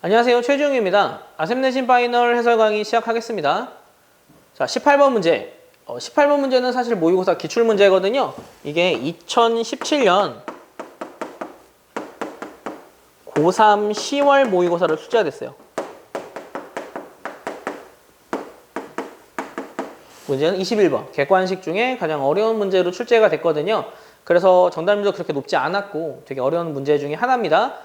안녕하세요. 최주영입니다. 아셈내신 파이널 해설 강의 시작하겠습니다. 자, 18번 문제. 18번 문제는 사실 모의고사 기출문제거든요. 이게 2017년 고3 10월 모의고사를 출제가 됐어요. 문제는 21번. 객관식 중에 가장 어려운 문제로 출제가 됐거든요. 그래서 정답률도 그렇게 높지 않았고 되게 어려운 문제 중에 하나입니다.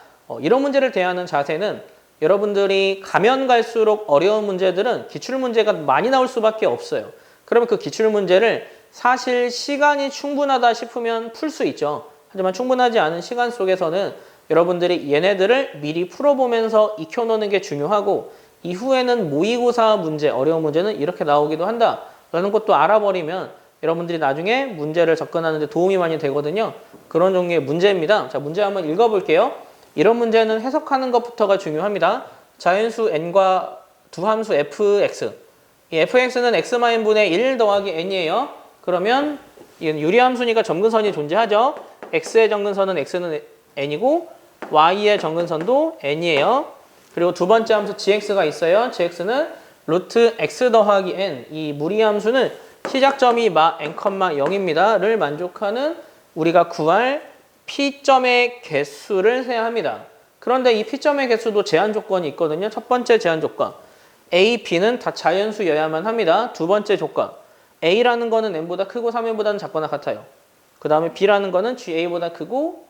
이런 문제를 대하는 자세는 여러분들이 가면 갈수록 어려운 문제들은 기출문제가 많이 나올 수밖에 없어요. 그러면 그 기출문제를 사실 시간이 충분하다 싶으면 풀 수 있죠. 하지만 충분하지 않은 시간 속에서는 여러분들이 얘네들을 미리 풀어보면서 익혀놓는 게 중요하고 이후에는 모의고사 문제, 어려운 문제는 이렇게 나오기도 한다 라는 것도 알아버리면 여러분들이 나중에 문제를 접근하는 데 도움이 많이 되거든요. 그런 종류의 문제입니다. 자, 문제 한번 읽어볼게요. 이런 문제는 해석하는 것부터가 중요합니다. 자연수 n과 두 함수 fx. 이 fx는 x마인분의 1 더하기 n이에요. 그러면 이건 유리함수니까 점근선이 존재하죠. x의 점근선은 x는 n이고 y의 점근선도 n이에요. 그리고 두 번째 함수 gx가 있어요. gx는 루트 x 더하기 n. 이 무리함수는 시작점이 마 n, 0입니다. 를 만족하는 우리가 구할 P점의 개수를 세야 합니다. 그런데 이 P점의 개수도 제한 조건이 있거든요. 첫 번째 제한 조건. A, B는 다 자연수여야만 합니다. 두 번째 조건. A라는 거는 N보다 크고 3N보다는 작거나 같아요. 그 다음에 B라는 거는 GA보다 크고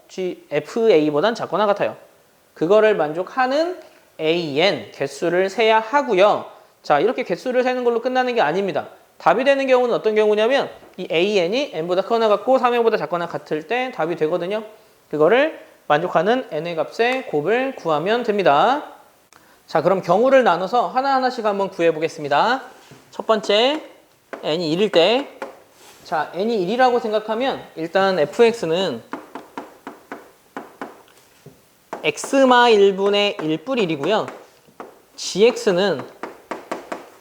FA보다는 작거나 같아요. 그거를 만족하는 AN 개수를 세야 하고요. 자, 이렇게 개수를 세는 걸로 끝나는 게 아닙니다. 답이 되는 경우는 어떤 경우냐면 이 AN이 N보다 크거나 같고 3N보다 작거나 같을 때 답이 되거든요. 그거를 만족하는 N의 값의 곱을 구하면 됩니다. 자, 그럼 경우를 나눠서 하나하나씩 한번 구해보겠습니다. 첫 번째, N이 1일 때. 자, N이 1이라고 생각하면 일단 fx는 x마 1분의 1 뿔 1이고요. gx는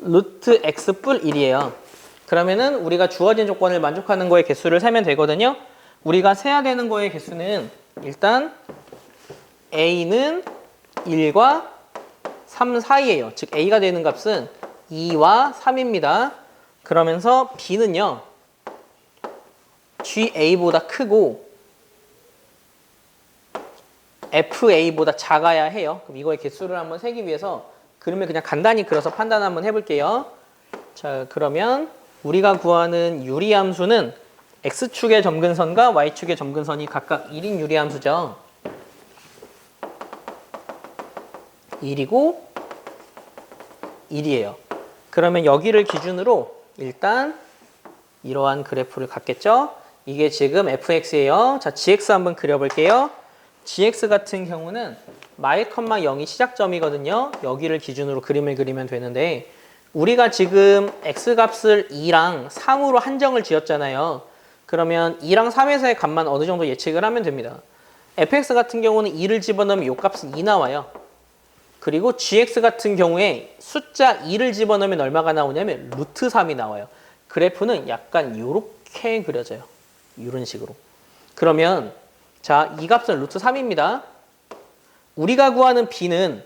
루트 x 뿔 1이에요. 그러면은 우리가 주어진 조건을 만족하는 거의 개수를 세면 되거든요. 우리가 세야 되는 거의 개수는 일단 a는 1과 3 사이예요. 즉 a가 되는 값은 2와 3입니다. 그러면서 b는요. ga보다 크고 fa보다 작아야 해요. 그럼 이거의 개수를 한번 세기 위해서 그림을 그냥 간단히 그려서 판단 한번 해볼게요. 자, 그러면 우리가 구하는 유리함수는 x축의 점근선과 y축의 점근선이 각각 1인 유리함수죠. 1이고 1이에요. 그러면 여기를 기준으로 일단 이러한 그래프를 갖겠죠. 이게 지금 fx예요. 자, gx 한번 그려볼게요. gx 같은 경우는 마일, 0이 시작점이거든요. 여기를 기준으로 그림을 그리면 되는데 우리가 지금 x값을 2랑 3으로 한정을 지었잖아요. 그러면 2랑 3에서의 값만 어느 정도 예측을 하면 됩니다. fx 같은 경우는 2를 집어넣으면 이 값은 2 나와요. 그리고 gx 같은 경우에 숫자 2를 집어넣으면 얼마가 나오냐면 루트 3이 나와요. 그래프는 약간 이렇게 그려져요. 이런 식으로. 그러면 자, 이 값은 루트 3입니다. 우리가 구하는 b는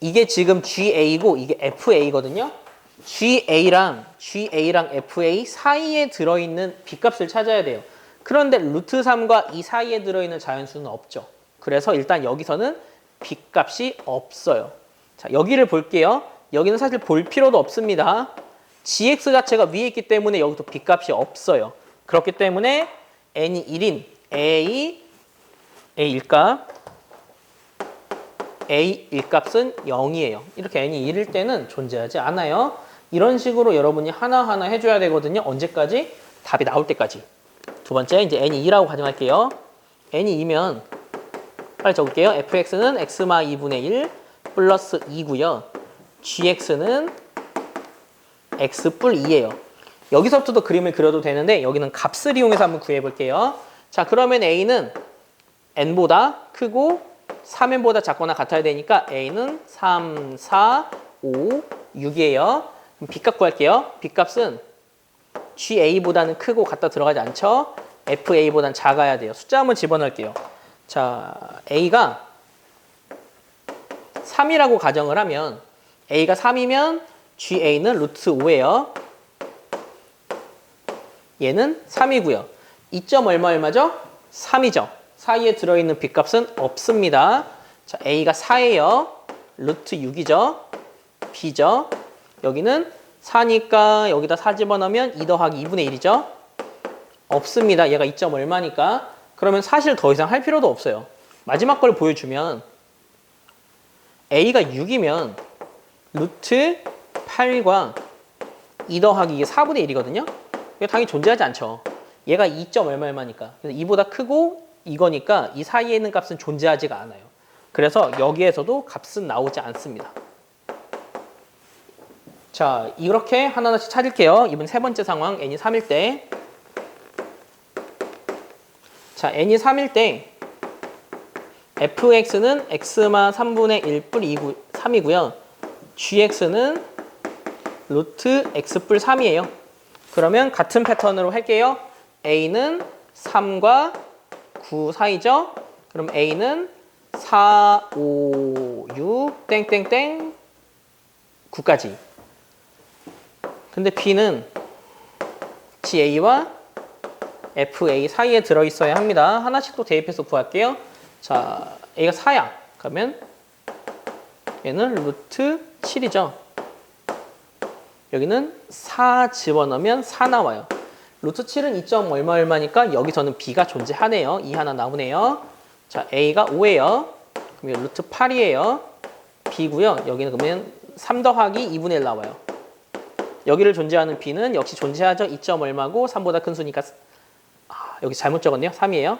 이게 지금 GA고 이게 FA거든요. GA랑 FA 사이에 들어있는 B값을 찾아야 돼요. 그런데 루트 3과 이 사이에 들어있는 자연수는 없죠. 그래서 일단 여기서는 B값이 없어요. 자, 여기를 볼게요. 여기는 사실 볼 필요도 없습니다. GX 자체가 위에 있기 때문에 여기도 B값이 없어요. 그렇기 때문에 N이 1인 A일값 A 1값은 0이에요. 이렇게 n이 1일 때는 존재하지 않아요. 이런 식으로 여러분이 하나하나 해줘야 되거든요. 언제까지? 답이 나올 때까지. 두 번째, 이제 n이 2라고 가정할게요. n이 2면 빨리 적을게요. fx는 x마 2분의 1 플러스 2고요. gx는 x 뿔 2예요. 여기서부터도 그림을 그려도 되는데 여기는 값을 이용해서 한번 구해볼게요. 자, 그러면 a는 n보다 크고 3n보다 작거나 같아야 되니까 a는 3, 4, 5, 6이에요. 그럼 b값 구할게요. b값은 ga보다는 크고 갖다 들어가지 않죠. fa보다는 작아야 돼요. 숫자 한번 집어넣을게요. 자, a가 3이라고 가정을 하면 a가 3이면 GA는 루트 5예요. 얘는 3이고요. 2점 얼마죠? 3이죠. 사이에 들어있는 b값은 없습니다. 자, a가 4예요. 루트 6이죠. b죠. 여기는 4니까 여기다 4 집어넣으면 2 더하기 2분의 1이죠. 없습니다. 얘가 2점 얼마니까. 그러면 사실 더 이상 할 필요도 없어요. 마지막 걸 보여주면 a가 6이면 루트 8과 2 더하기 이게 4분의 1이거든요. 이거 당연히 존재하지 않죠. 얘가 2점 얼마니까. 그래서 2보다 크고 이거니까 이 사이에 있는 값은 존재하지가 않아요. 그래서 여기에서도 값은 나오지 않습니다. 자, 이렇게 하나하나씩 찾을게요. 이번 세 번째 상황 n이 3일 때. 자, n이 3일 때 fx는 x마 3분의 1 뿔 3이고요. gx는 루트 x 뿔 3이에요. 그러면 같은 패턴으로 할게요. a는 3과 9 사이죠? 그럼 a는 4, 5, 6, 땡땡땡 9까지. 근데 b는 ga와 fa 사이에 들어있어야 합니다. 하나씩 또 대입해서 구할게요. 자, a가 4야. 그러면 얘는 루트 7이죠. 여기는 4 집어넣으면 4 나와요. 루트 7은 2점 얼마니까 여기서는 b가 존재하네요. 2 하나 나오네요. 자, a가 5예요. 그러면 루트 8이에요. b고요. 여기는 그러면 3 더하기 2분의 1 나와요. 여기를 존재하는 b는 역시 존재하죠. 2점 얼마고 3보다 큰 수니까 여기 잘못 적었네요. 3이에요.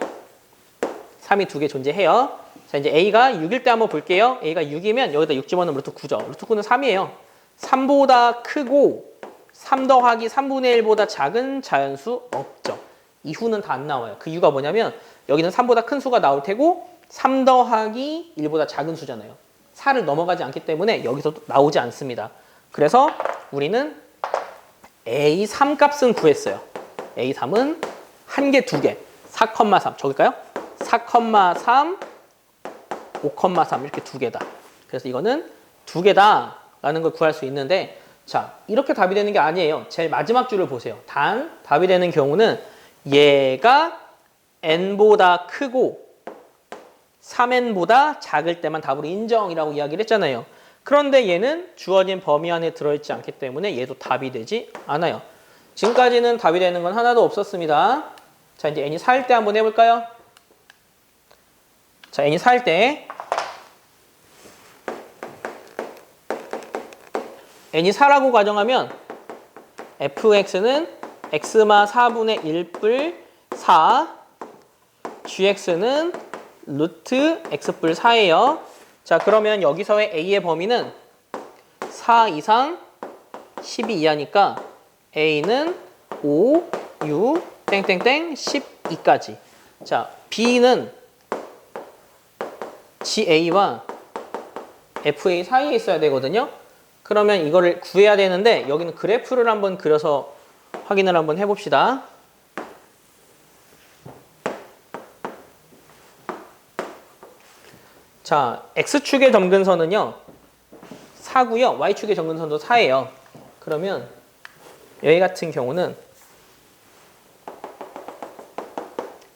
3이 2개 존재해요. 자, 이제 a가 6일 때 한번 볼게요. a가 6이면 여기다 6 집어넣으면 루트 9죠. 루트 9는 3이에요. 3보다 크고 3 더하기 3분의 1보다 작은 자연수 없죠. 이후는 다 안 나와요. 그 이유가 뭐냐면 여기는 3보다 큰 수가 나올 테고 3 더하기 1보다 작은 수잖아요. 4를 넘어가지 않기 때문에 여기서도 나오지 않습니다. 그래서 우리는 A3 값은 구했어요. A3은 한 개, 두 개. 4,3 적을까요? 4,3, 5,3 이렇게 두 개다. 그래서 이거는 두 개다 라는 걸 구할 수 있는데 자, 이렇게 답이 되는 게 아니에요. 제일 마지막 줄을 보세요. 단 답이 되는 경우는 얘가 n보다 크고 3n보다 작을 때만 답으로 인정이라고 이야기를 했잖아요. 그런데 얘는 주어진 범위 안에 들어있지 않기 때문에 얘도 답이 되지 않아요. 지금까지는 답이 되는 건 하나도 없었습니다. 자, 이제 n이 4일 때 한번 해볼까요? 자, n이 4일 때 n이 4라고 가정하면 fx는 x마 4분의 1뿔 4 gx는 루트 x뿔 4예요. 자, 그러면 여기서의 a의 범위는 4 이상 12 이하니까 a는 5, 6, 땡땡땡 12까지. 자, b는 ga와 fa 사이에 있어야 되거든요. 그러면 이거를 구해야 되는데 여기는 그래프를 한번 그려서 확인을 한번 해봅시다. 자, x축의 점근선은요 4고요. y축의 점근선도 4예요. 그러면 여기 같은 경우는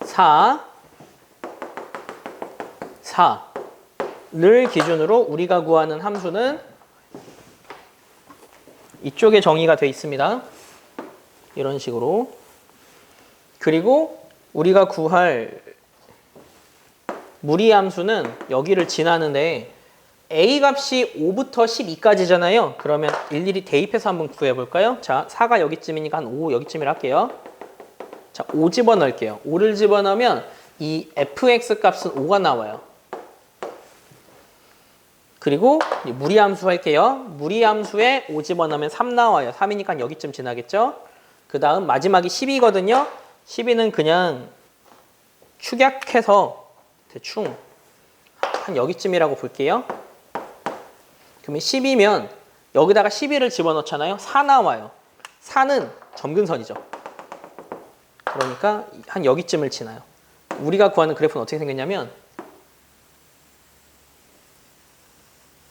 4, 4를 기준으로 우리가 구하는 함수는 이쪽에 정의가 되어 있습니다. 이런 식으로. 그리고 우리가 구할 무리함수는 여기를 지나는데 a 값이 5부터 12까지잖아요. 그러면 일일이 대입해서 한번 구해볼까요? 자, 4가 여기쯤이니까 한 5 여기쯤이라 할게요. 자, 5 집어넣을게요. 5를 집어넣으면 이 fx 값은 5가 나와요. 그리고 무리함수 할게요. 무리함수에 5 집어넣으면 3 나와요. 3이니까 여기쯤 지나겠죠? 그 다음 마지막이 10이거든요. 12는 그냥 축약해서 대충 한 여기쯤이라고 볼게요. 그러면 10이면 여기다가 12를 집어넣잖아요. 4 나와요. 4는 점근선이죠. 그러니까 한 여기쯤을 지나요. 우리가 구하는 그래프는 어떻게 생겼냐면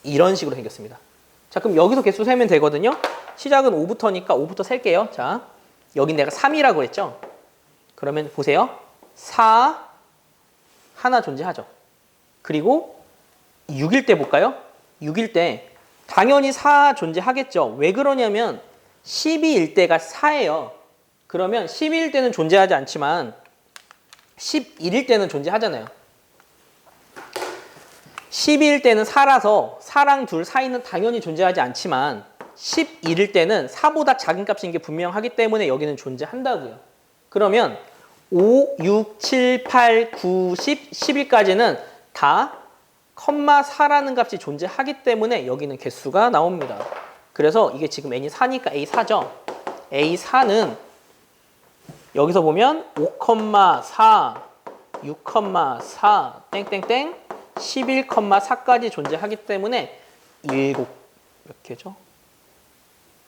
이런 식으로 생겼습니다. 자, 그럼 여기서 개수 세면 되거든요. 시작은 5부터니까 5부터 셀게요. 자, 여긴 내가 3이라고 했죠. 그러면 보세요. 4 하나 존재하죠. 그리고 6일 때 볼까요? 6일 때 당연히 4 존재하겠죠. 왜 그러냐면 12일 때가 4예요. 그러면 12일 때는 존재하지 않지만 11일 때는 존재하잖아요. 12일 때는 4라서 4랑 둘 사이는 당연히 존재하지 않지만 11일 때는 4보다 작은 값인 게 분명하기 때문에 여기는 존재한다고요. 그러면 5, 6, 7, 8, 9, 10, 11까지는 다 컴마 4라는 값이 존재하기 때문에 여기는 개수가 나옵니다. 그래서 이게 지금 n이 4니까 A4죠. A4는 여기서 보면 5,4, 6,4, 땡땡땡 11,4까지 존재하기 때문에 7몇 개죠?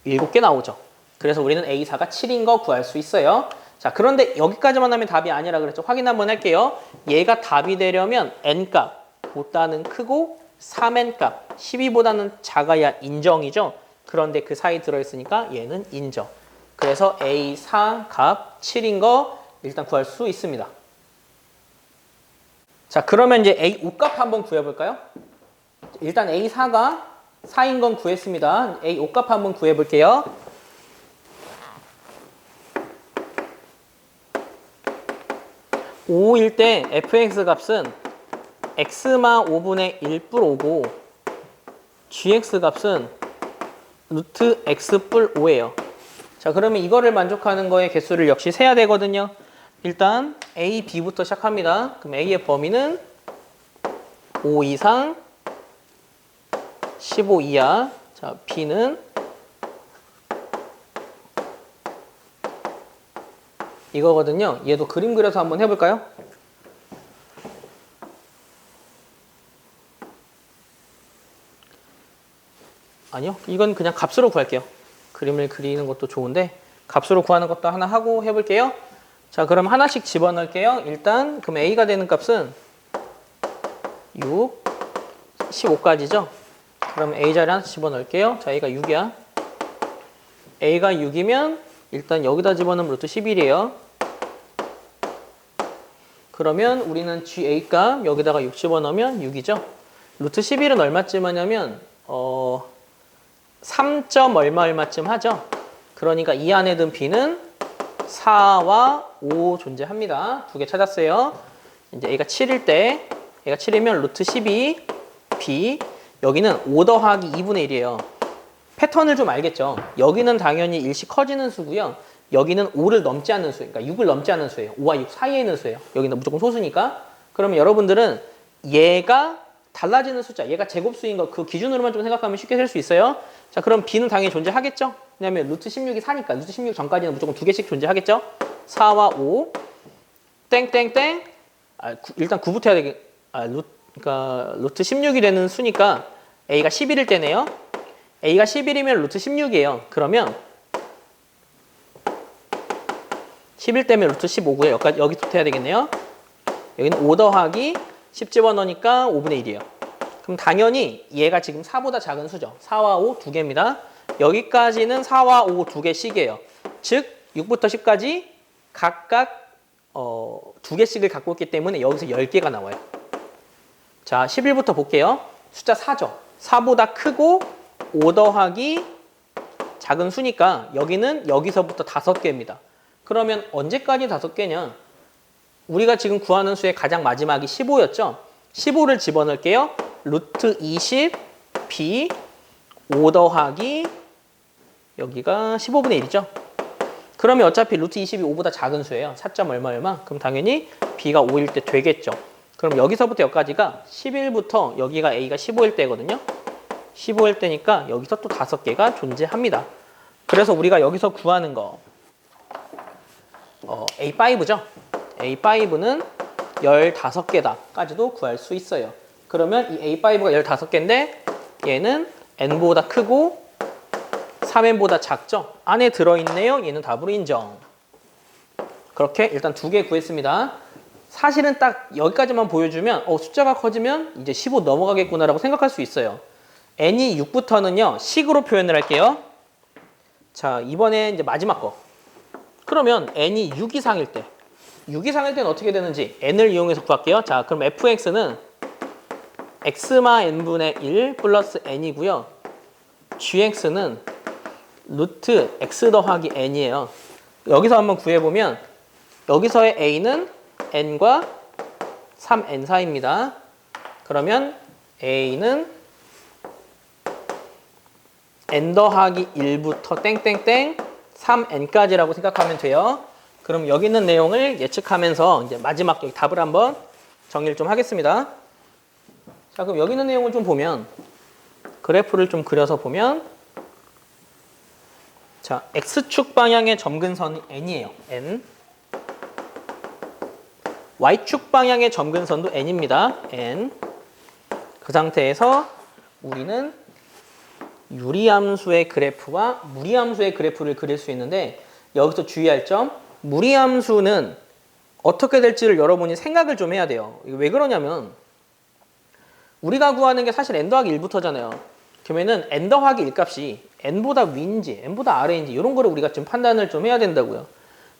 7개 나오죠. 그래서 우리는 A4가 7인 거 구할 수 있어요. 자, 그런데 여기까지만 하면 답이 아니라 그랬죠. 확인 한번 할게요. 얘가 답이 되려면 n값 보다는 크고 3n값 12보다는 작아야 인정이죠. 그런데 그 사이 들어있으니까 얘는 인정. 그래서 A4 값 7인 거 일단 구할 수 있습니다. 자, 그러면 이제 A5 값 한번 구해볼까요? 일단 A4가 4인 건 구했습니다. A5 값 한번 구해볼게요. 5일 때 fx 값은 x마 5분의 1뿔 5고 gx 값은 루트 x 뿔 5예요. 자, 그러면 이거를 만족하는 거의 개수를 역시 세야 되거든요. 일단 A, B부터 시작합니다. 그럼 A의 범위는 5 이상 15 이하. 자, B는 이거거든요. 얘도 그림 그려서 한번 해볼까요? 아니요. 이건 그냥 값으로 구할게요. 그림을 그리는 것도 좋은데 값으로 구하는 것도 하나 하고 해볼게요. 자, 그럼 하나씩 집어넣을게요. 일단 그럼 A가 되는 값은 6, 15까지죠. 그럼 A 자리 하나 집어넣을게요. 자, A가 6이야. A가 6이면 일단 여기다 집어넣으면 루트 11이에요. 그러면 우리는 GA 값 여기다가 6 집어넣으면 6이죠. 루트 11은 얼마쯤 하냐면 3점 얼마쯤 하죠. 그러니까 이 안에 든 B는 4와 5 존재합니다. 두 개 찾았어요. 이제 A가 7일 때 A가 7이면 루트 12 B 여기는 5 더하기 2분의 1이에요. 패턴을 좀 알겠죠? 여기는 당연히 일시 커지는 수고요. 여기는 5를 넘지 않는 수, 그러니까 6을 넘지 않는 수예요. 5와 6 사이에 있는 수예요. 여기는 무조건 소수니까. 그러면 여러분들은 얘가 달라지는 숫자, 얘가 제곱수인 거 그 기준으로만 좀 생각하면 쉽게 셀 수 있어요. 자, 그럼 B는 당연히 존재하겠죠? 왜냐면 루트 16이 4니까 루트 16 전까지는 무조건 두 개씩 존재하겠죠? 4와 5 땡땡땡 일단 9부터 해야 되겠 그러니까 루트 16이 되는 수니까 A가 11일 때네요. A가 11이면 루트 16이에요. 그러면 11 때면 루트 15고요. 여기부터 해야 되겠네요. 여기는 5 더하기 10 집어넣으니까 5분의 1이에요. 그럼 당연히 얘가 지금 4보다 작은 수죠. 4와 5 두 개입니다. 여기까지는 4와 5 두 개씩이에요. 즉 6부터 10까지 각각 두 개씩을 갖고 있기 때문에 여기서 10개가 나와요. 자, 11부터 볼게요. 숫자 4죠. 4보다 크고 5 더하기 작은 수니까 여기는 여기서부터 5개입니다. 그러면 언제까지 5개냐? 우리가 지금 구하는 수의 가장 마지막이 15였죠? 15를 집어넣을게요. 루트 20 B 5 더하기 여기가 15분의 1이죠? 그러면 어차피 루트 20이 5보다 작은 수예요. 4점 얼마. 그럼 당연히 B가 5일 때 되겠죠. 그럼 여기서부터 여기까지가 11부터 여기가 A가 15일 때거든요. 15일 때니까 여기서 또 5개가 존재합니다. 그래서 우리가 여기서 구하는 거 A5죠. A5는 15개다까지도 구할 수 있어요. 그러면 이 A5가 15개인데 얘는 N보다 크고 3N보다 작죠? 안에 들어있네요. 얘는 답으로 인정. 그렇게 일단 2개 구했습니다. 사실은 딱 여기까지만 보여주면 숫자가 커지면 이제 15 넘어가겠구나라고 생각할 수 있어요. n이 6부터는요, 식으로 표현을 할게요. 자, 이번에 이제 마지막 거. 그러면 n이 6 이상일 때. 6 이상일 때는 어떻게 되는지 n을 이용해서 구할게요. 자, 그럼 fx는 x마 n분의 1 플러스 n이고요. gx는 루트 x 더하기 n이에요. 여기서 한번 구해보면 여기서의 a는 n과 3n 사이입니다. 그러면 a는 n 더하기 1부터 땡땡땡 3n까지라고 생각하면 돼요. 그럼 여기 있는 내용을 예측하면서 이제 마지막 여기 답을 한번 정리를 좀 하겠습니다. 자, 그럼 여기 있는 내용을 좀 보면 그래프를 좀 그려서 보면 자, x축 방향의 점근선이 n이에요. n. y축 방향의 점근선도 n입니다. n. 그 상태에서 우리는 유리함수의 그래프와 무리함수의 그래프를 그릴 수 있는데 여기서 주의할 점, 무리함수는 어떻게 될지를 여러분이 생각을 좀 해야 돼요. 이거 왜 그러냐면 우리가 구하는 게 사실 n 더하기 1부터잖아요. 그러면은 n 더하기 1 값이 n보다 위인지 n보다 아래인지 이런 거를 우리가 좀 판단을 좀 해야 된다고요.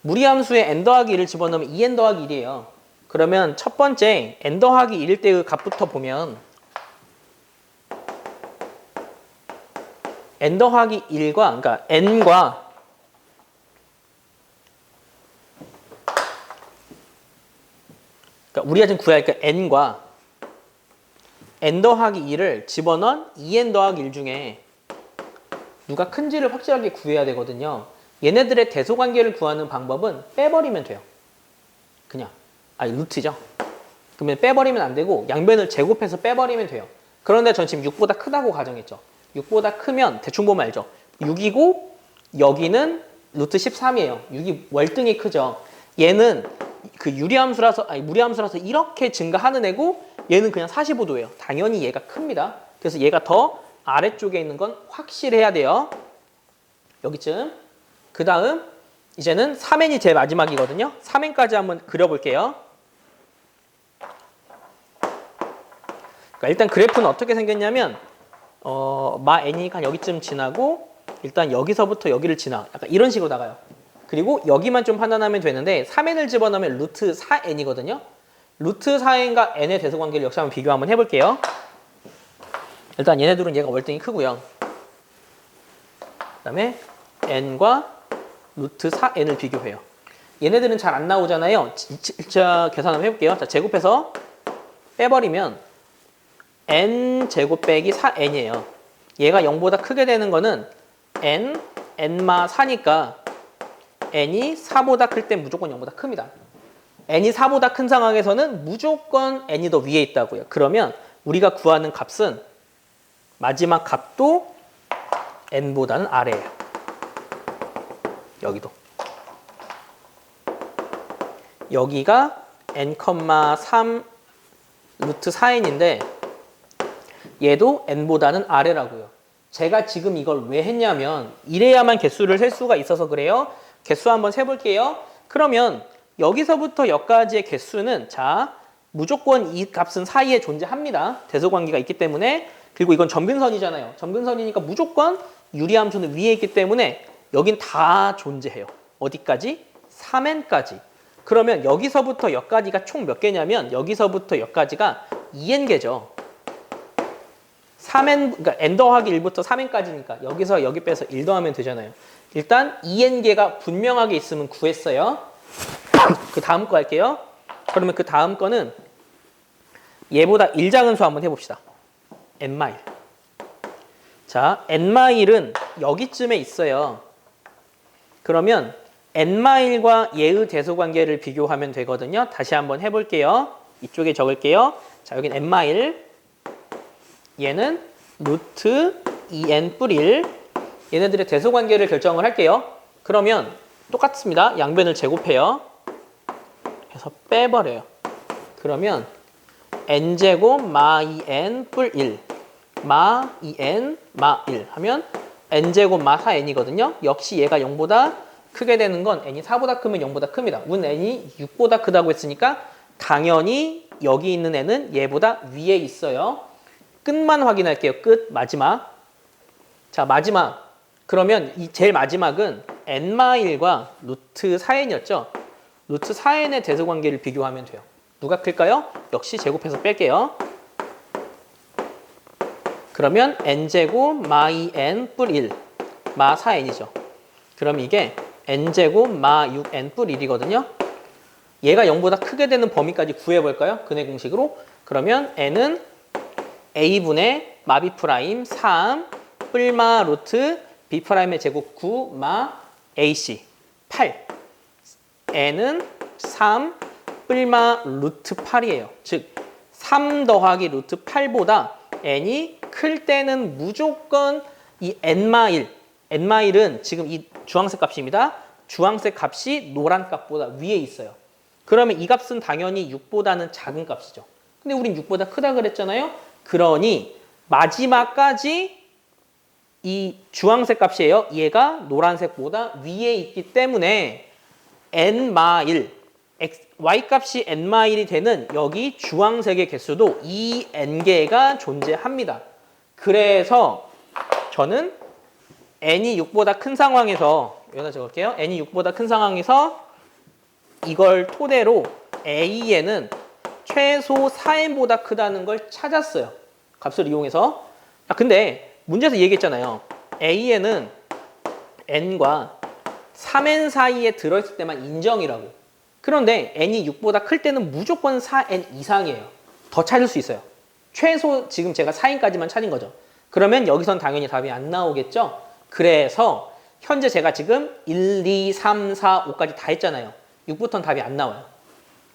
무리함수에 n 더하기 1을 집어넣으면 2n 더하기 1이에요. 그러면 첫 번째 n 더하기 1일 때의 값부터 보면 n 더하기 1과 그러니까 n과 그러니까 우리가 지금 구해야 할 게 n과 n 더하기 2를 집어넣은 2n 더하기 1 중에 누가 큰지를 확실하게 구해야 되거든요. 얘네들의 대소관계를 구하는 방법은 빼버리면 돼요. 그냥 루트죠. 그러면 빼버리면 안 되고 양변을 제곱해서 빼버리면 돼요. 그런데 전 지금 6보다 크다고 가정했죠. 6보다 크면 대충 보면 알죠. 6이고 여기는 루트 13이에요. 6이 월등히 크죠. 얘는 그 무리함수라서 이렇게 증가하는 애고 얘는 그냥 45도예요. 당연히 얘가 큽니다. 그래서 얘가 더 아래쪽에 있는 건 확실해야 돼요. 여기쯤. 그 다음 이제는 3n이 제일 마지막이거든요. 3n까지 한번 그려볼게요. 그러니까 일단 그래프는 어떻게 생겼냐면 마 n이니까 여기쯤 지나고 일단 여기서부터 여기를 지나. 약간 이런 식으로 나가요. 그리고 여기만 좀 판단하면 되는데 3n을 집어넣으면 루트 4n이거든요. 루트 4n과 n의 대소관계를 역시 한번 비교 한번 해볼게요. 일단 얘네들은 얘가 월등히 크고요. 그 다음에 n과 루트 4n을 비교해요. 얘네들은 잘 안 나오잖아요. 자, 계산 한번 해볼게요. 자, 제곱해서 빼버리면 n제곱 빼기 4n이에요. 얘가 0보다 크게 되는 거는 n마 4니까 n이 4보다 클 땐 무조건 0보다 큽니다. n이 4보다 큰 상황에서는 무조건 n이 더 위에 있다고요. 그러면 우리가 구하는 값은 마지막 값도 n보다는 아래예요. 여기도. 여기가 n,3 루트 4n인데 얘도 n보다는 아래라고요. 제가 지금 이걸 왜 했냐면 이래야만 개수를 셀 수가 있어서 그래요. 개수 한번 세볼게요. 그러면 여기서부터 여기까지의 개수는 자 무조건 이 값은 사이에 존재합니다. 대소관계가 있기 때문에. 그리고 이건 점근선이잖아요. 점근선이니까 무조건 유리함수는 위에 있기 때문에 여긴 다 존재해요. 어디까지? 3n까지. 그러면 여기서부터 여기까지가 총 몇 개냐면 여기서부터 여기까지가 2n개죠. 3n, 그러니까 n 더하기 1부터 3n까지니까 여기서 여기 빼서 1 더하면 되잖아요. 일단 2n개가 분명하게 있으면 구했어요. 그 다음 거 할게요. 그러면 그 다음 거는 얘보다 1작은 수 한번 해봅시다. n마일. 자, n마일은 여기쯤에 있어요. 그러면 n마일과 얘의 대소관계를 비교하면 되거든요. 다시 한번 해볼게요. 이쪽에 적을게요. 자, 여긴 n마일. 얘는 루트 2n 뿔 1. 얘네들의 대소관계를 결정을 할게요. 그러면 똑같습니다. 양변을 제곱해요. 그래서 빼버려요. 그러면 n제곱 마 2n 뿔 1. 마 2n 마 1 하면 n제곱 마 4n이거든요. 역시 얘가 0보다 크게 되는 건 n이 4보다 크면 0보다 큽니다. 운 n이 6보다 크다고 했으니까 당연히 여기 있는 n은 얘보다 위에 있어요. 끝만 확인할게요. 끝, 마지막. 자, 마지막. 그러면 이 제일 마지막은 n-1과 루트 4n이었죠. 루트 4n의 대소관계를 비교하면 돼요. 누가 클까요? 역시 제곱해서 뺄게요. 그러면 n제곱 마 2n 뿔 1, 마 4n이죠. 그럼 이게 n제곱 마 6n 뿔 1이거든요. 얘가 0보다 크게 되는 범위까지 구해볼까요? 근해 공식으로. 그러면 n은 a분의 마b 프라임 3 뿔마 루트 b 프라임의 제곱 9 마 ac 8. n은 3 뿔마 루트 8이에요. 즉 3 더하기 루트 8보다 n이 클 때는 무조건 이 n-1, n-1은 지금 이 주황색 값입니다. 주황색 값이 노란 값보다 위에 있어요. 그러면 이 값은 당연히 6보다는 작은 값이죠. 근데 우린 6보다 크다 그랬잖아요. 그러니 마지막까지 이 주황색 값이에요. 얘가 노란색보다 위에 있기 때문에 n-1, y값이 n-1이 되는 여기 주황색의 개수도 2n개가 존재합니다. 그래서 저는 n이 6보다 큰 상황에서 여기다 적을게요. n이 6보다 큰 상황에서 이걸 토대로 a에는 최소 4n보다 크다는 걸 찾았어요. 값을 이용해서. 근데 문제에서 얘기했잖아요. a에는 n과 3n 사이에 들어있을 때만 인정이라고. 그런데 n이 6보다 클 때는 무조건 4n 이상이에요. 더 찾을 수 있어요. 최소 지금 제가 4n까지만 찾은 거죠. 그러면 여기선 당연히 답이 안 나오겠죠. 그래서 현재 제가 지금 1, 2, 3, 4, 5까지 다 했잖아요. 6부터는 답이 안 나와요.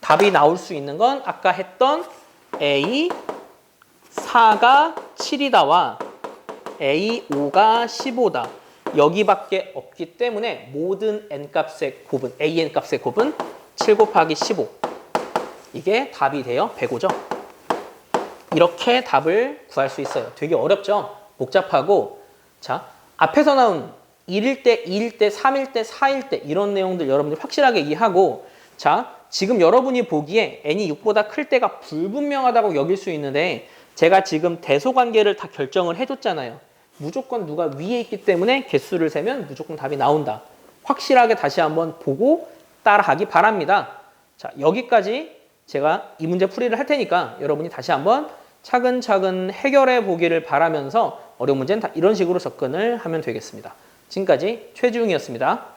답이 나올 수 있는 건 아까 했던 A 4가 7이다와 A 5가 15다. 여기밖에 없기 때문에 모든 n값의 곱은, an 값의 곱은 7 곱하기 15. 이게 답이 돼요. 105죠. 이렇게 답을 구할 수 있어요. 되게 어렵죠? 복잡하고. 자, 앞에서 나온 1일 때, 2일 때, 3일 때, 4일 때 이런 내용들 여러분들 확실하게 이해하고, 자, 지금 여러분이 보기에 n이 6보다 클 때가 불분명하다고 여길 수 있는데 제가 지금 대소관계를 다 결정을 해줬잖아요. 무조건 누가 위에 있기 때문에 개수를 세면 무조건 답이 나온다. 확실하게 다시 한번 보고 따라하기 바랍니다. 자, 여기까지 제가 이 문제 풀이를 할 테니까 여러분이 다시 한번 차근차근 해결해 보기를 바라면서 어려운 문제는 다 이런 식으로 접근을 하면 되겠습니다. 지금까지 최지웅이었습니다.